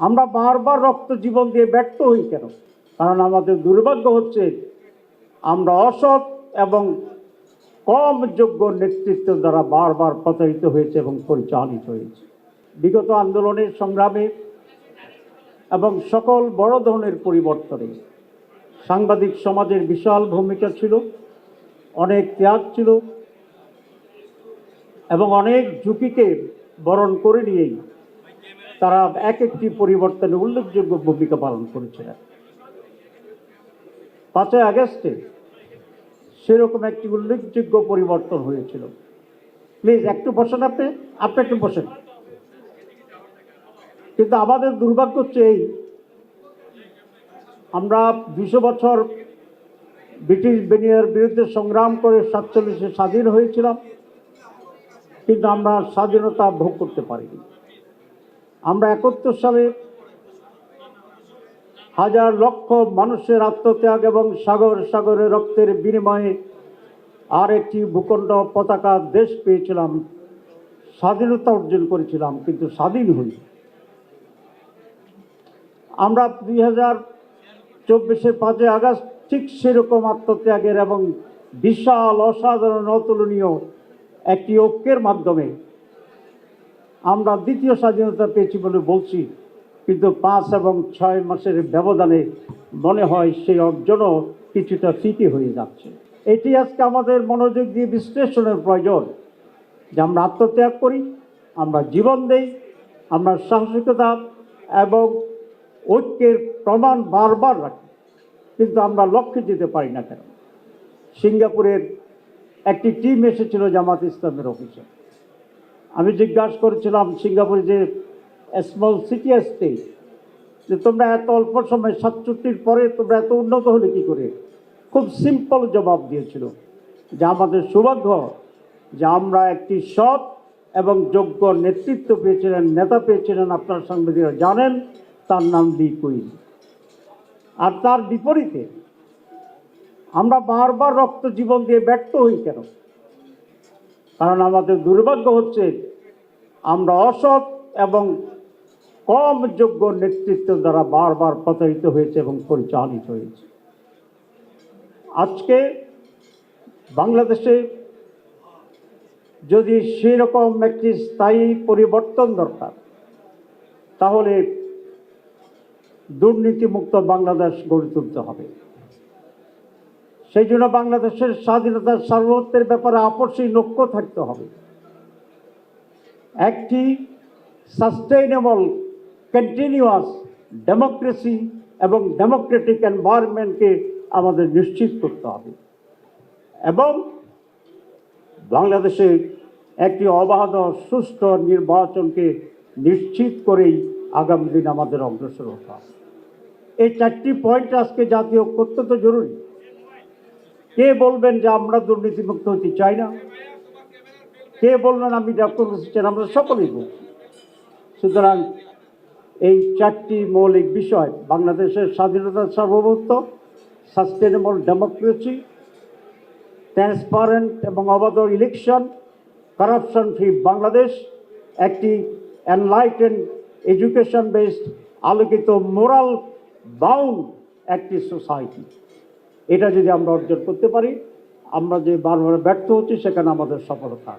আমরা বারবার রক্ত জীবন দিয়ে ব্যর্থ হই কেন? কারণ আমাদের দুর্ভাগ্য হচ্ছে আমরা অসৎ এবং কম যোগ্য নেতৃত্ব দ্বারা বারবার প্রতারিত হয়েছে এবং পরিচালিত হয়েছে। বিগত আন্দোলনের সংগ্রামে এবং সকল বড় ধরনের পরিবর্তনে সাংবাদিক সমাজের বিশাল ভূমিকা ছিল, অনেক ত্যাগ ছিল এবং অনেক ঝুঁকিকে বরণ করে নিয়েই তারা এক একটি পরিবর্তনে উল্লেখযোগ্য ভূমিকা পালন করেছিলেন। 5ই আগস্টে সেরকম একটি উল্লেখযোগ্য পরিবর্তন হয়েছিল। প্লিজ একটু বসেন, আপনি একটু বসেন। কিন্তু আমাদের দুর্ভাগ্য হচ্ছে এই, আমরা 200 বছর ব্রিটিশ বেনিয়ার বিরুদ্ধে সংগ্রাম করে 47-এ স্বাধীন হয়েছিলাম, কিন্তু আমরা স্বাধীনতা ভোগ করতে পারিনি। আমরা 71 সালে হাজার লক্ষ মানুষের আত্মত্যাগ এবং সাগর সাগরে রক্তের বিনিময়ে আর একটি ভূখণ্ড পতাকা দেশ পেয়েছিলাম, স্বাধীনতা অর্জন করেছিলাম, কিন্তু স্বাধীন হই। আমরা 2024-এর 5ই আগস্ট ঠিক সেরকম আত্মত্যাগের এবং বিশাল অসাধারণ অতুলনীয় একটি ঐক্যের মাধ্যমে আমরা দ্বিতীয় স্বাধীনতা পেয়েছি বলে বলছি, কিন্তু 5 এবং 6 মাসের ব্যবধানে মনে হয় সেই অর্জনও কিছুটা ফিকে হয়ে যাচ্ছে। এটি আজকে আমাদের মনোযোগ দিয়ে বিশ্লেষণের প্রয়োজন যে আমরা আত্মত্যাগ করি, আমরা জীবন দেই, আমরা সাহসিকতা এবং ঐক্যের প্রমাণ বারবার রাখি, কিন্তু আমরা লক্ষ্যে যেতে পারি না কেন? সিঙ্গাপুরের একটি টিম এসেছিল জামাত ইসলামের অফিসে। আমি জিজ্ঞাসা করেছিলাম সিঙ্গাপুরে যে স্মল সিটি স্টেট, যে তোমরা এত অল্প সময় 67 পরে তোমরা এত উন্নত হলে কী করে? খুব সিম্পল জবাব দিয়েছিল যে আমাদের সৌভাগ্য যে আমরা একটি সৎ এবং যোগ্য নেতৃত্ব পেয়েছিলেন, নেতা পেয়েছিলেন, আপনার সাংবাদিকরা জানেন, তার নাম লি কুইন। আর তার বিপরীতে আমরা বারবার রক্ত জীবন দিয়ে ব্যর্থ হই কেন? কারণ আমাদের দুর্ভাগ্য হচ্ছে আমরা অসৎ এবং কম যোগ্য নেতৃত্ব দ্বারা বারবার প্রতারিত হয়েছে এবং পরিচালিত হয়েছে। আজকে বাংলাদেশে যদি সেরকম একটি স্থায়ী পরিবর্তন দরকার, তাহলে দুর্নীতিমুক্ত বাংলাদেশ গড়ে তুলতে হবে। সেই জন্য বাংলাদেশের স্বাধীনতার সার্বভৌমত্বের ব্যাপারে আপসীন ঐক্য থাকতে হবে। একটি সাস্টেইনেবল কন্টিনিউয়াস ডেমোক্রেসি এবং ডেমোক্রেটিক এনভায়রনমেন্টকে আমাদের নিশ্চিত করতে হবে এবং বাংলাদেশে একটি অবাধ সুষ্ঠু নির্বাচনকে নিশ্চিত করেই আগামী দিন আমাদের অগ্রসর হতে হবে। এই 4টি পয়েন্ট আজকে জাতীয় ঐক্য অত্যন্ত জরুরি। কে বলবেন যে আমরা দুর্নীতিমুক্ত হতে চাই না? কে বলবেন আমি ডেমোক্রেসি চাই? আমরা সকলেই বলছি। সুতরাং এই 4টি মৌলিক বিষয়, বাংলাদেশের স্বাধীনতার সার্বভৌমত্ব, সাস্টেনেবল ডেমোক্রেসি, ট্রান্সপারেন্ট এবং অবাধ ইলেকশন, করাপশন ফ্রি বাংলাদেশ, একটি এনলাইটেন এডুকেশন বেসড আলোকিত মোরাল বাউন্ড একটি সোসাইটি, এটা যদি আমরা অর্জন করতে পারি, আমরা যে বারবার ব্যর্থ হচ্ছি সেখানে আমাদের সফলতা।